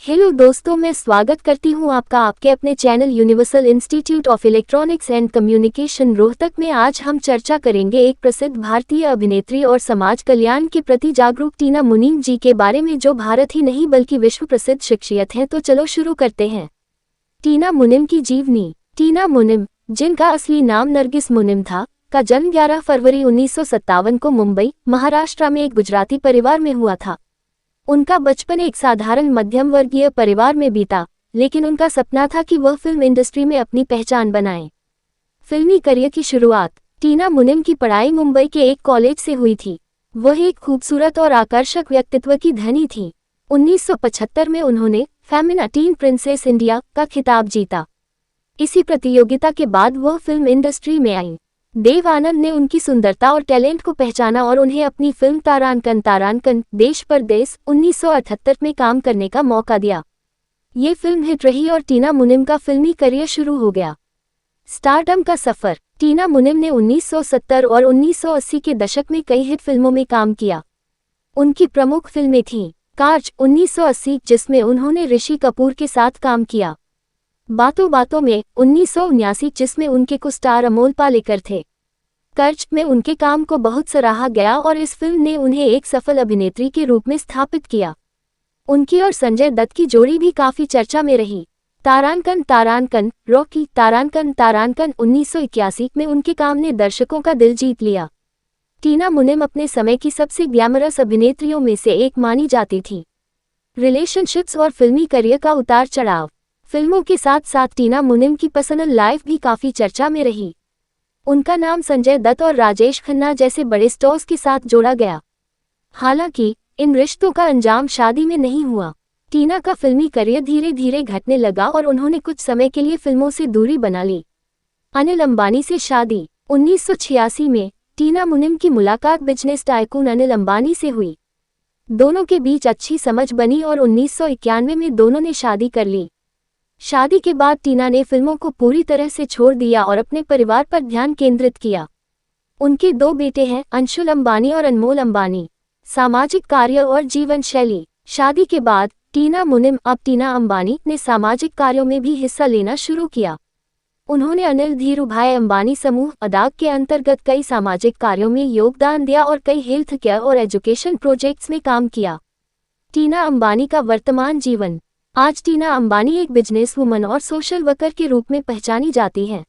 Hello दोस्तों, मैं स्वागत करती हूं आपका आपके अपने channel universal institute of electronics and communication Rohtak में। आज हम चर्चा करेंगे एक प्रसिद्ध भारतीय अभिनेत्री और समाज कल्याण के प्रति जागरूक टीना मुनीम जी के बारे में, जो भारत ही नहीं बल्कि विश्व प्रसिद्ध शख्सियत हैं। तो चलो शुरू करते हैं। टीना मुनीम की जीवनी। टीना मुनीम, जिनका असली नाम नरगिस मुनीम था, का जन्म 11 फरवरी 1957 को मुंबई, महाराष्ट्र में एक गुजराती परिवार में हुआ था। उनका बचपन एक साधारण मध्यम वर्गीय परिवार में बीता, लेकिन उनका सपना था कि वह फिल्म इंडस्ट्री में अपनी पहचान बनाए। फिल्मी करियर की शुरुआत। टीना मुनीम की पढ़ाई मुंबई के एक कॉलेज से हुई थी। वह एक खूबसूरत और आकर्षक व्यक्तित्व की धनी थी। 1975 में उन्होंने फेमिना टीन प्रिंसेस इंडिया का खिताब जीता। इसी प्रतियोगिता के बाद वह फिल्म इंडस्ट्री में आई। देव आनंद ने उनकी सुंदरता और टैलेंट को पहचाना और उन्हें अपनी फिल्म तारांकन देश परदेस 1978 में काम करने का मौका दिया। ये फिल्म हिट रही और टीना मुनीम का फिल्मी करियर शुरू हो गया। स्टारडम का सफर। टीना मुनीम ने 1970 और 1980 के दशक में कई हिट फिल्मों में काम किया। उनकी प्रमुख फिल्में थीं कार्च 1980, जिसमें उन्होंने ऋषि कपूर के साथ काम किया, बातों बातों में 1979, जिसमें उनके को स्टार अमोल पालेकर थे। कर्ज में उनके काम को बहुत सराहा गया और इस फिल्म ने उन्हें एक सफल अभिनेत्री के रूप में स्थापित किया। उनकी और संजय दत्त की जोड़ी भी काफी चर्चा में रही। तारांकन रॉकी तारांकन 1981 में उनके काम ने दर्शकों का दिल जीत लिया। टीना मुनीम अपने समय की सबसे ग्लैमरस अभिनेत्रियों में से एक मानी जाती थी। रिलेशनशिप्स और फिल्मी करियर का उतार चढ़ाव। फिल्मों के साथ साथ टीना मुनीम की पर्सनल लाइफ भी काफी चर्चा में रही। उनका नाम संजय दत्त और राजेश खन्ना जैसे बड़े स्टार्स के साथ जोड़ा गया। हालांकि इन रिश्तों का अंजाम शादी में नहीं हुआ। टीना का फिल्मी करियर धीरे धीरे घटने लगा और उन्होंने कुछ समय के लिए फिल्मों से दूरी बना ली। अनिल अंबानी से शादी। 1986 में टीना मुनीम की मुलाकात बिजनेस टाइकून अनिल अंबानी से हुई। दोनों के बीच अच्छी समझ बनी और 1991 में दोनों ने शादी कर ली। शादी के बाद टीना ने फिल्मों को पूरी तरह से छोड़ दिया और अपने परिवार पर ध्यान केंद्रित किया। उनके 2 बेटे हैं, अंशुल अंबानी और अनमोल अंबानी। सामाजिक कार्य और जीवन शैली। शादी के बाद टीना मुनीम, अब टीना अंबानी, ने सामाजिक कार्यों में भी हिस्सा लेना शुरू किया। उन्होंने अनिल धीरूभाई अंबानी समूह अदाग के अंतर्गत कई सामाजिक कार्यों में योगदान दिया और कई हेल्थ केयर और एजुकेशन प्रोजेक्ट्स में काम किया। टीना अंबानी का वर्तमान जीवन। आज टीना अंबानी एक बिजनेस वुमन और सोशल वर्कर के रूप में पहचानी जाती हैं।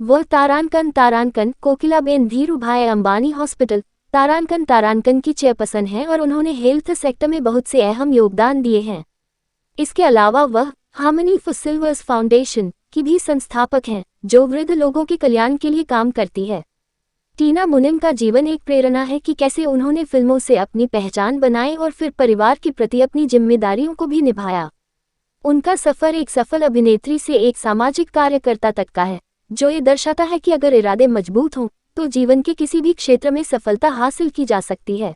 वह तारांकन कोकिलाबेन धीरूभाई अंबानी हॉस्पिटल तारांकन की चेयरपर्सन हैं और उन्होंने हेल्थ सेक्टर में बहुत से अहम योगदान दिए हैं। इसके अलावा वह हार्मनी फॉर सिल्वर्स फाउंडेशन की भी संस्थापक हैं, जो वृद्ध लोगों के कल्याण के लिए काम करती है। टीना मुनीम का जीवन एक प्रेरणा है कि कैसे उन्होंने फिल्मों से अपनी पहचान बनाई और फिर परिवार के प्रति अपनी जिम्मेदारियों को भी निभाया। उनका सफर एक सफल अभिनेत्री से एक सामाजिक कार्यकर्ता तक का है, जो ये दर्शाता है कि अगर इरादे मजबूत हों तो जीवन के किसी भी क्षेत्र में सफलता हासिल की जा सकती है।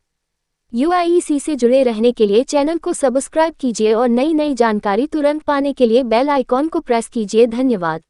UIEC से जुड़े रहने के लिए चैनल को सब्सक्राइब कीजिए और नई जानकारी तुरंत पाने के लिए बेल आइकॉन को प्रेस कीजिए। धन्यवाद।